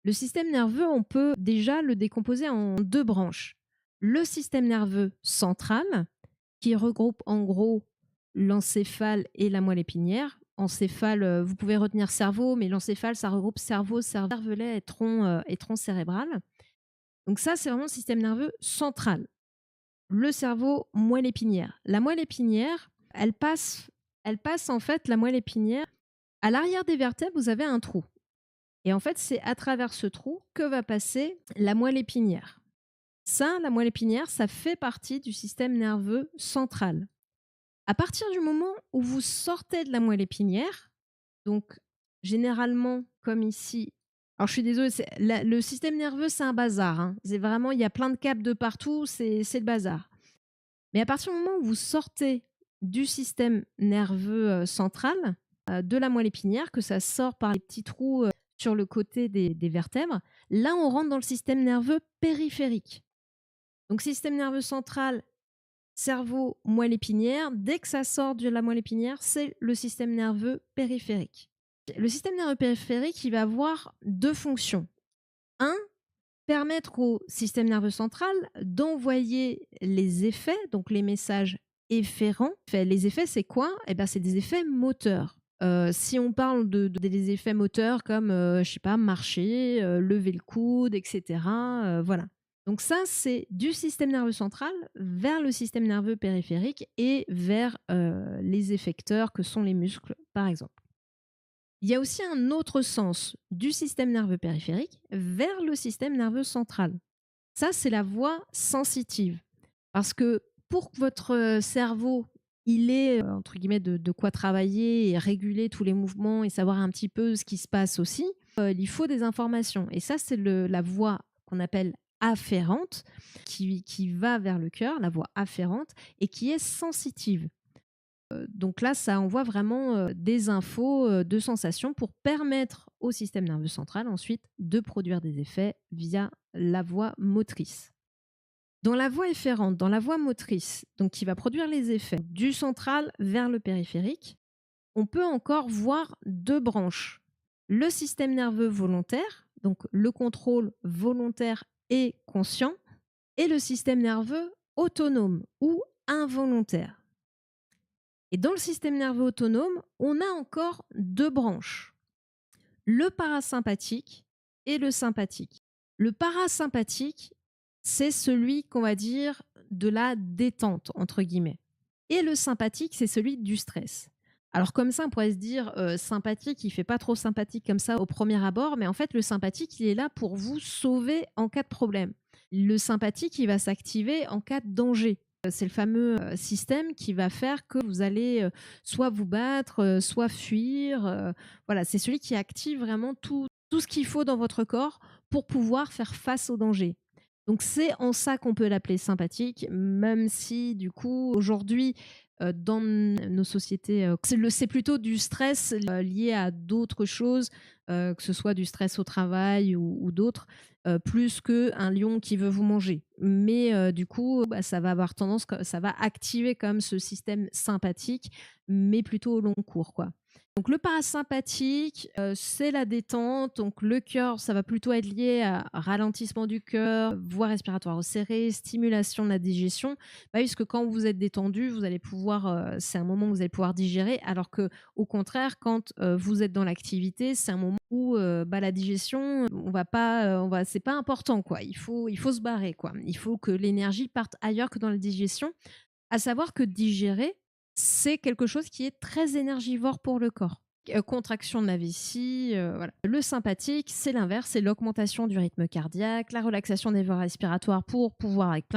Le système nerveux, on peut déjà le décomposer en 2 branches. Le système nerveux central, qui regroupe en gros l'encéphale et la moelle épinière. Encéphale, vous pouvez retenir cerveau, mais l'encéphale, ça regroupe cerveau, cervelet et tronc cérébral. Donc ça, c'est vraiment le système nerveux central. Le cerveau, moelle épinière. La moelle épinière, elle passe en fait, la moelle épinière, à l'arrière des vertèbres, vous avez un trou. Et en fait, c'est à travers ce trou que va passer la moelle épinière. Ça, la moelle épinière, ça fait partie du système nerveux central. À partir du moment où vous sortez de la moelle épinière, donc généralement, comme ici, alors je suis désolée, le système nerveux, c'est un bazar, hein. C'est vraiment, il y a plein de câbles de partout, c'est le bazar. Mais à partir du moment où vous sortez du système nerveux central, de la moelle épinière, que ça sort par les petits trous sur le côté des vertèbres, là, on rentre dans le système nerveux périphérique. Donc, système nerveux central, cerveau, moelle épinière. Dès que ça sort de la moelle épinière, c'est le système nerveux périphérique. Le système nerveux périphérique, il va avoir 2 fonctions. Un, permettre au système nerveux central d'envoyer les effets, donc les messages efférents. Les effets, c'est quoi? Eh ben, c'est des effets moteurs. Si on parle des effets moteurs comme, je sais pas, marcher, lever le coude, etc. Voilà. Donc ça, c'est du système nerveux central vers le système nerveux périphérique et vers les effecteurs que sont les muscles, par exemple. Il y a aussi un autre sens du système nerveux périphérique vers le système nerveux central. Ça, c'est la voie sensitive. Parce que pour que votre cerveau, il ait, entre guillemets, de quoi travailler et réguler tous les mouvements et savoir un petit peu ce qui se passe aussi, il faut des informations. Et ça, c'est la voie qu'on appelle afférente, qui va vers le cœur, la voie afférente, et qui est sensitive. Donc là, ça envoie vraiment des infos, de sensations pour permettre au système nerveux central ensuite de produire des effets via la voie motrice. Dans la voie efférente, dans la voie motrice, donc qui va produire les effets du central vers le périphérique, on peut encore voir 2 branches. Le système nerveux volontaire, donc le contrôle volontaire et conscient, et le système nerveux autonome ou involontaire. Et dans le système nerveux autonome, on a encore 2 branches, le parasympathique et le sympathique. Le parasympathique, c'est celui qu'on va dire de la détente, entre guillemets. Et le sympathique, c'est celui du stress. Alors comme ça, on pourrait se dire, sympathique, il fait pas trop sympathique comme ça au premier abord, mais en fait, le sympathique, il est là pour vous sauver en cas de problème. Le sympathique, il va s'activer en cas de danger. C'est le fameux système qui va faire que vous allez soit vous battre, soit fuir. Voilà, c'est celui qui active vraiment tout ce qu'il faut dans votre corps pour pouvoir faire face au danger. Donc c'est en ça qu'on peut l'appeler sympathique, même si du coup aujourd'hui dans nos sociétés, c'est plutôt du stress lié à d'autres choses, que ce soit du stress au travail ou d'autres, plus qu'un lion qui veut vous manger. Mais du coup, bah, ça va avoir tendance, ça va activer quand même ce système sympathique, mais plutôt au long cours, quoi. Donc le parasympathique, c'est la détente. Donc le cœur, ça va plutôt être lié à ralentissement du cœur, voie respiratoire resserrée, stimulation de la digestion. Bah oui, parce que quand vous êtes détendu, vous allez pouvoir, c'est un moment où vous allez pouvoir digérer, alors que au contraire, quand vous êtes dans l'activité, c'est un moment où bah, la digestion, on va pas, c'est pas important, quoi. Il faut se barrer, quoi. Il faut que l'énergie parte ailleurs que dans la digestion. À savoir que digérer, c'est quelque chose qui est très énergivore pour le corps. Contraction de la vessie, voilà. Le sympathique, c'est l'inverse, c'est l'augmentation du rythme cardiaque, la relaxation des voies respiratoires pour pouvoir être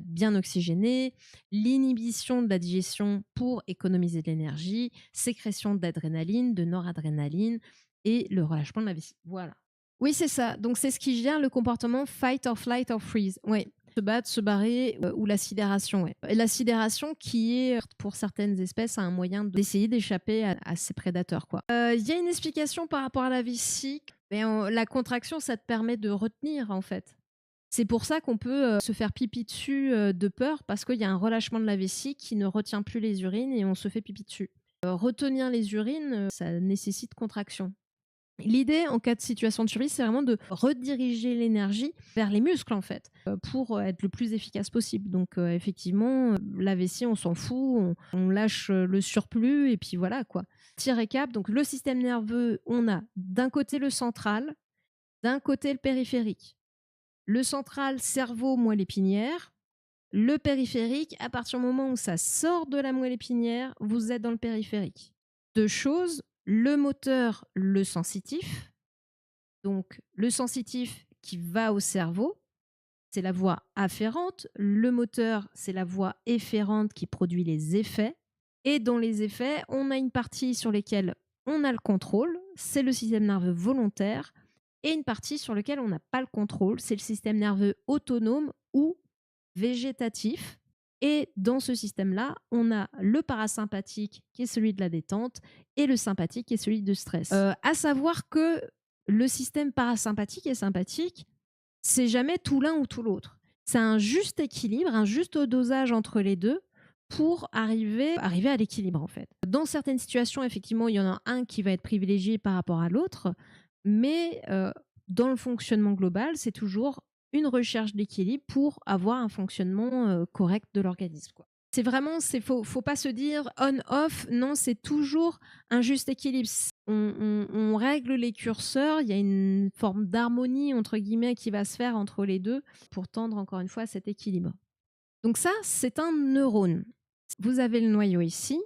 bien oxygéné, l'inhibition de la digestion pour économiser de l'énergie, sécrétion d'adrénaline, de noradrénaline et le relâchement de la vessie. Voilà. Oui, c'est ça. Donc c'est ce qui gère le comportement fight or flight or freeze. Oui. Se battre, se barrer ou la sidération, ouais. Et la sidération qui est, pour certaines espèces, un moyen d'essayer d'échapper à ses prédateurs, quoi. Il y a une explication par rapport à la vessie, mais la contraction, ça te permet de retenir, en fait. C'est pour ça qu'on peut se faire pipi dessus de peur, parce qu'il y a un relâchement de la vessie qui ne retient plus les urines et on se fait pipi dessus. Retenir les urines, ça nécessite contraction. L'idée, en cas de situation de survie, c'est vraiment de rediriger l'énergie vers les muscles, en fait, pour être le plus efficace possible. Donc, effectivement, la vessie, on s'en fout, on lâche le surplus et puis voilà, quoi. Petit récap, donc le système nerveux, on a d'un côté le central, d'un côté le périphérique. Le central, cerveau, moelle épinière. Le périphérique, à partir du moment où ça sort de la moelle épinière, vous êtes dans le périphérique. Deux choses, le moteur, le sensitif. Donc, le sensitif qui va au cerveau, c'est la voie afférente. Le moteur, c'est la voie efférente qui produit les effets. Et dans les effets, on a une partie sur laquelle on a le contrôle, c'est le système nerveux volontaire, et une partie sur laquelle on n'a pas le contrôle, c'est le système nerveux autonome ou végétatif. Et dans ce système-là, on a le parasympathique qui est celui de la détente et le sympathique qui est celui de stress. À savoir que le système parasympathique et sympathique, c'est jamais tout l'un ou tout l'autre. C'est un juste équilibre, un juste dosage entre les deux pour arriver à l'équilibre en fait. Dans certaines situations, effectivement, il y en a un qui va être privilégié par rapport à l'autre, mais dans le fonctionnement global, c'est toujours une recherche d'équilibre pour avoir un fonctionnement correct de l'organisme, quoi. C'est vraiment, faut pas se dire on-off, non, c'est toujours un juste équilibre. On règle les curseurs, il y a une forme d'harmonie, entre guillemets, qui va se faire entre les deux pour tendre, encore une fois, à cet équilibre. Donc ça, c'est un neurone. Vous avez le noyau ici,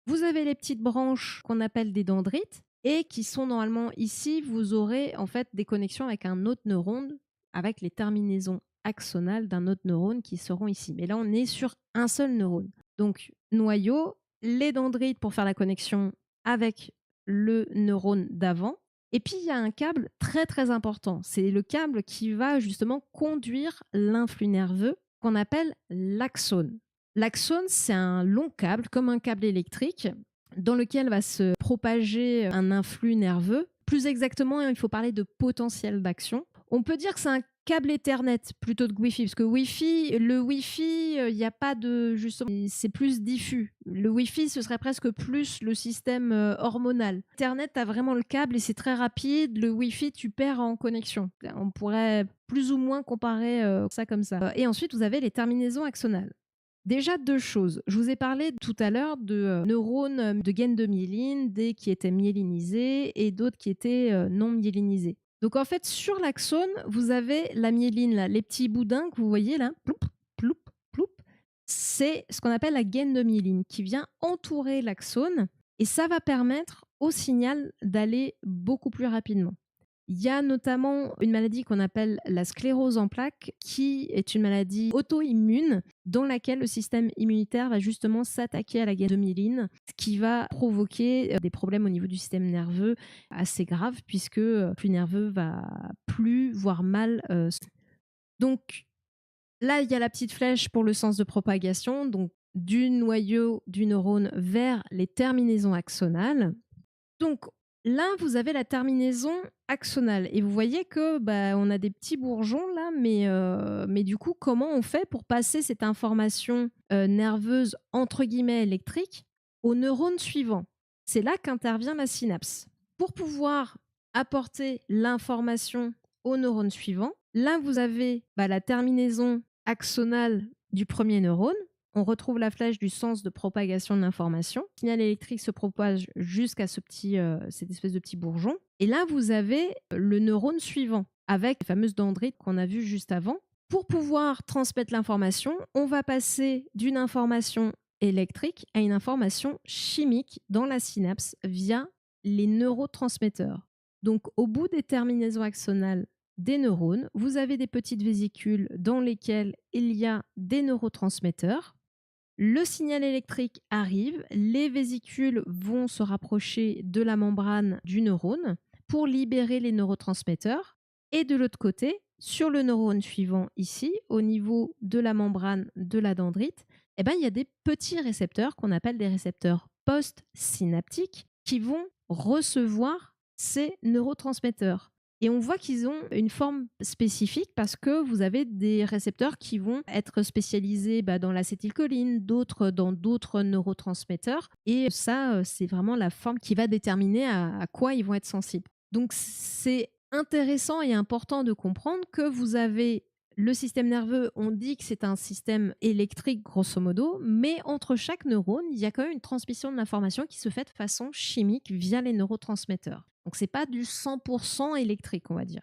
vous avez les petites branches qu'on appelle des dendrites, et qui sont normalement ici, vous aurez en fait des connexions avec un autre neurone, avec les terminaisons axonales d'un autre neurone qui seront ici. Mais là, on est sur un seul neurone. Donc, noyau, les dendrites pour faire la connexion avec le neurone d'avant. Et puis, il y a un câble très très important. C'est le câble qui va justement conduire l'influx nerveux qu'on appelle l'axone. L'axone, c'est un long câble, comme un câble électrique, dans lequel va se propager un influx nerveux. Plus exactement, il faut parler de potentiel d'action. On peut dire que c'est un câble Ethernet plutôt que Wi-Fi, parce que le Wi-Fi, il n'y a pas de... Justement, c'est plus diffus. Le Wi-Fi, ce serait presque plus le système hormonal. Ethernet, tu as vraiment le câble et c'est très rapide. Le Wi-Fi, tu perds en connexion. On pourrait plus ou moins comparer ça comme ça. Et ensuite, vous avez les terminaisons axonales. Déjà, deux choses. Je vous ai parlé tout à l'heure de neurones de gaines de myéline, des qui étaient myélinisés et d'autres qui étaient non myélinisés. Donc en fait, sur l'axone, vous avez la myéline, là, les petits boudins que vous voyez là, ploup, ploup, ploup. C'est ce qu'on appelle la gaine de myéline qui vient entourer l'axone et ça va permettre au signal d'aller beaucoup plus rapidement. Il y a notamment une maladie qu'on appelle la sclérose en plaques, qui est une maladie auto-immune dans laquelle le système immunitaire va justement s'attaquer à la gaine de myéline, ce qui va provoquer des problèmes au niveau du système nerveux assez graves, puisque le flux nerveux va plus, voire mal. Donc là, il y a la petite flèche pour le sens de propagation, donc du noyau du neurone vers les terminaisons axonales. Donc là, vous avez la terminaison axonale et vous voyez que on a des petits bourgeons là, mais du coup, comment on fait pour passer cette information nerveuse entre guillemets électrique au neurone suivant? C'est là qu'intervient la synapse. Pour pouvoir apporter l'information au neurone suivant, là vous avez la terminaison axonale du premier neurone. On retrouve la flèche du sens de propagation de l'information. Le signal électrique se propage jusqu'à cette espèce de petit bourgeon. Et là, vous avez le neurone suivant, avec les fameuses dendrites qu'on a vues juste avant. Pour pouvoir transmettre l'information, on va passer d'une information électrique à une information chimique dans la synapse via les neurotransmetteurs. Donc, au bout des terminaisons axonales des neurones, vous avez des petites vésicules dans lesquelles il y a des neurotransmetteurs. Le signal électrique arrive, les vésicules vont se rapprocher de la membrane du neurone pour libérer les neurotransmetteurs. Et de l'autre côté, sur le neurone suivant ici, au niveau de la membrane de la dendrite, il y a des petits récepteurs qu'on appelle des récepteurs post-synaptiques qui vont recevoir ces neurotransmetteurs. Et on voit qu'ils ont une forme spécifique parce que vous avez des récepteurs qui vont être spécialisés dans l'acétylcholine, d'autres dans d'autres neurotransmetteurs. Et ça, c'est vraiment la forme qui va déterminer à quoi ils vont être sensibles. Donc c'est intéressant et important de comprendre que vous avez le système nerveux, on dit que c'est un système électrique grosso modo, mais entre chaque neurone, il y a quand même une transmission de l'information qui se fait de façon chimique via les neurotransmetteurs. Donc c'est pas du 100% électrique, on va dire.